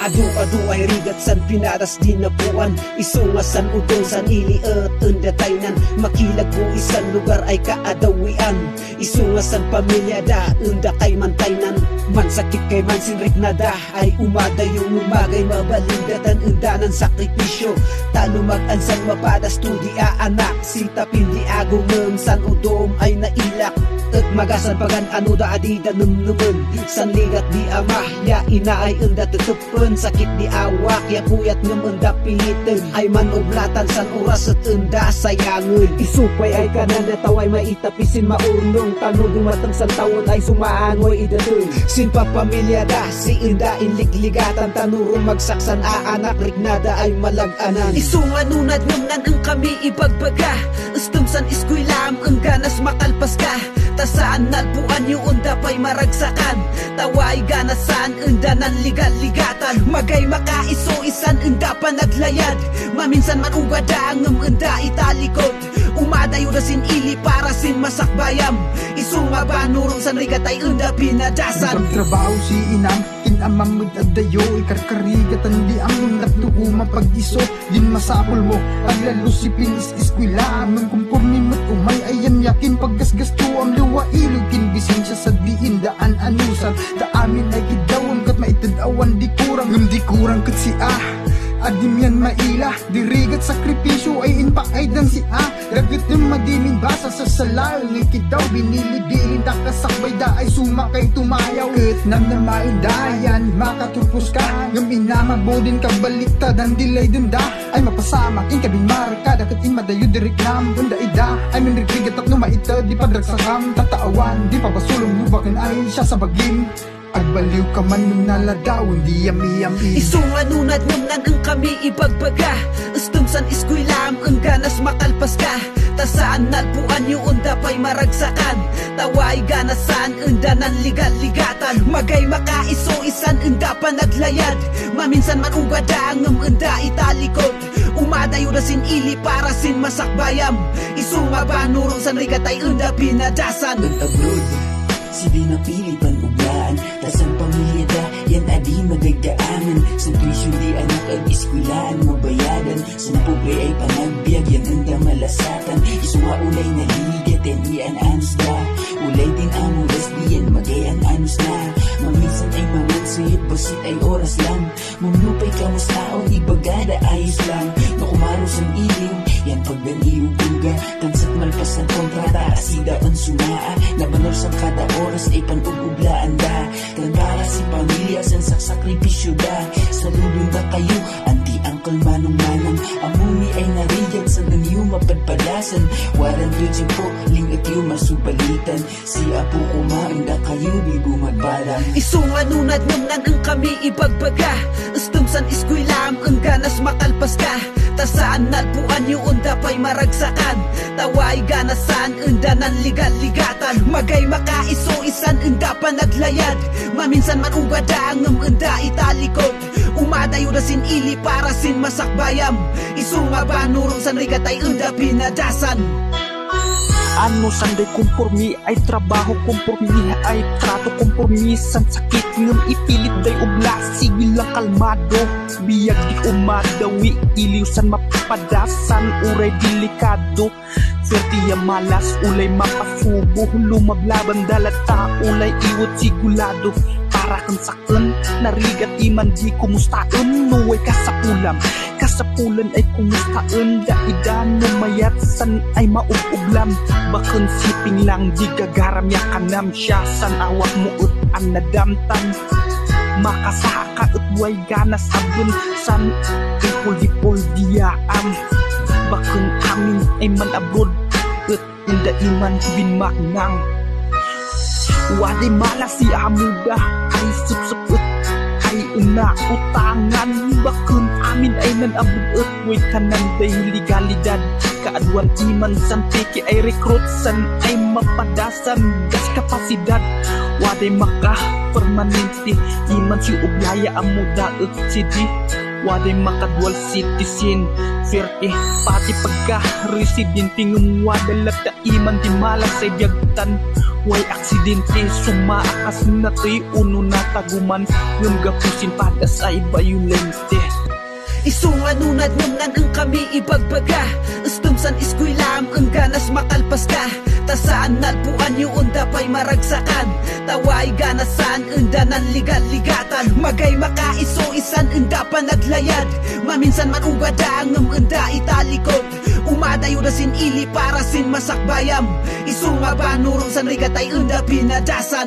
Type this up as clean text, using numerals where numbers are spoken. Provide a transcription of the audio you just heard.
Adu-adu ay rigat san pinaras dinapuan, isungasan udong san iliet undataynan, makilag po isan lugar ay kaadawian, isungasan pamilya da unda kay mantaynan, man sakit kay man sinrik na da ay umadayo lumagay mabalindatan undanan sakripisyo, talo mag-ansan mapadas tudi anak, sita pindi agong san udom ay nailak, at magasan pagan ano da adida numnumen, san ligat di amah ya ina ay unda tutupen, sakit di awak ya puyat ngem unda pilitin, ay manoblatan san oras at unda sayangan, isupay ay kanan na taway maitapisin maurnong, tano dumatang san taon ay sumaangoy idatun, sinpa pamilya da si unda inligligatan, tanurong magsaksan aanak rignada ay malaganan, isunganunad nungan ang kami ibagbaga, ustum san iskwilam ang ganas makalpas ka, tasaan nalpuan yung unda pa'y maragsakan, taway ganasan unda nan ligal-ligatan, magay makaiso isan unda pa naglayad, maminsan man ugada ngem unda italikod, umadayo na sin ili para sin masakbayam, isuma ba nurong san rigatay unda pinadasan, pagtrabaho si inang kinamamud adayo, ikarkarigatan di ang undak tuo mapag-iso, din masapol mo paglalo si pinis iskwila, nung kumpurni mo't umay ayam yakin paggasgas to ang luwa ilog, kinbising siya sa diin daan anusan, da amin ay kidawan kat maitadawan di kurang kat si adim yan maila, dirigat sakripisyo ay inpak ay dan si dagat yung madimin basa sa salal, ngay kitaw binilibilin da kasakbay da ay sumakay tumayaw, kat nam na maindayan makatupos ka, ngam inamabodin ka baliktad ang dilay dun da ay mapasamak in kabing marka, dagat in madayo dirik nam dun da ida ay minrigigat at numaita di padragsakam, tataawan di pabasulong nubakin ay siya sa bagim, agbaliw ka man nung naladawon di yami-yami, isunganunad nungan ang kami ibagbaga, ustum san iskwilam ang ganas makalpas ka, tasaan nalpuan yung unda pa'y maragsakan, taway ganasan unda nan ligal-ligatan, magay makaiso isan unda pa naglayad, maminsan man ugada ngem unda italikod, umadayo na sin ili para sin masakbayam, isuma ba nurong san rigatay unda pinadasan, abroad si di napili panuglaan, tasan pamilya da yan adi magagdaanan, sa tuition di anak ang iskwilaan mabayadan, sa pobre ay panagbiag yan unda malasatan, isunga ulay naligat yan iyan anus da, ulay din amuras diyan magayan anus na, maminsan ay mamansuit basit ay oras lang, mamnupay kamustaon ibagada ayos lang, nakumaros ang iling yan pagdan iubuga, tansat malpasan kontrata asida ang sumaa, namanor sa kada oras ay panuguglaan da, kan para si pamilya san saksakripisyo da, saludon da kayo anti angkol manong-manang, amuni ay nariyag sa nanyo mapadpadasan, waran yun po lingat yung masubalitan, si apo kumain da kayo di bumadbalang, isunganunad nungan ang kami ibagbaga, ustum san iskwilam ang ganas makalpas ka, tasaan nalpuan yung unda pa'y maragsakan, taway ganasan unda nan ligal-ligatan, magay makaiso isan unda pa naglayad, maminsan man ugada ngem unda italikod, umadayo na sin ili para sin masakbayam, isuma ba nurong san rigatay unda pinadasan, ano sanday kumpormi ay trabaho, kumpormi ay trato, kumpormi san sakit ngem ipilit day ubla, sige lang kalmado, biyag di umadawi, iliw san mapadasan, uray delikado, swerte ya malas, ulay mapasubo, lumablaban dalata, ulay iwot sigulado, para kan saklan, narigat iman di kumustaan, nuway kasapulan ay kumustaan, daidan no mayat san ay maubublam, bakun siping lang di gagaram ya kanam siya, san awak mo ut ang nadamtan, makasaka ut way ganas abun, san ipul-ipul diyaam, bakun amin ay manabod, ut inda iman binmaknang, waday malas si amuda, ay sup-suput, ay una-utangan, bakun amin ay nanabot, way tanan day legalidad, kaadwan iman san tiki ay recruit, san ay mapadasan, gas kapasidad, waday maka permanente, iman si ublaya amuda, ut sidi, waday makadwal citizen. Swerte pati pagka-residente ng wadalat da iman di malas sa biyagtan. Way aksidente sumaakas na to'y uno na taguman ng gapusin padas ay bayulente. Isunganunad nunan ang kami ibagbaga, estumsan iskwilam ang ganas makalpas ka. Tasaan nalpuan yung dapay maragsakan, taway ganasan undanan ligal-ligatan. Magay makaiso isan unda panaglayad, maminsan man ubada ang unda italikod. Umadayo na sin ili para sin masakbayam, isunga ba nurong san rigatay unda pinadasan.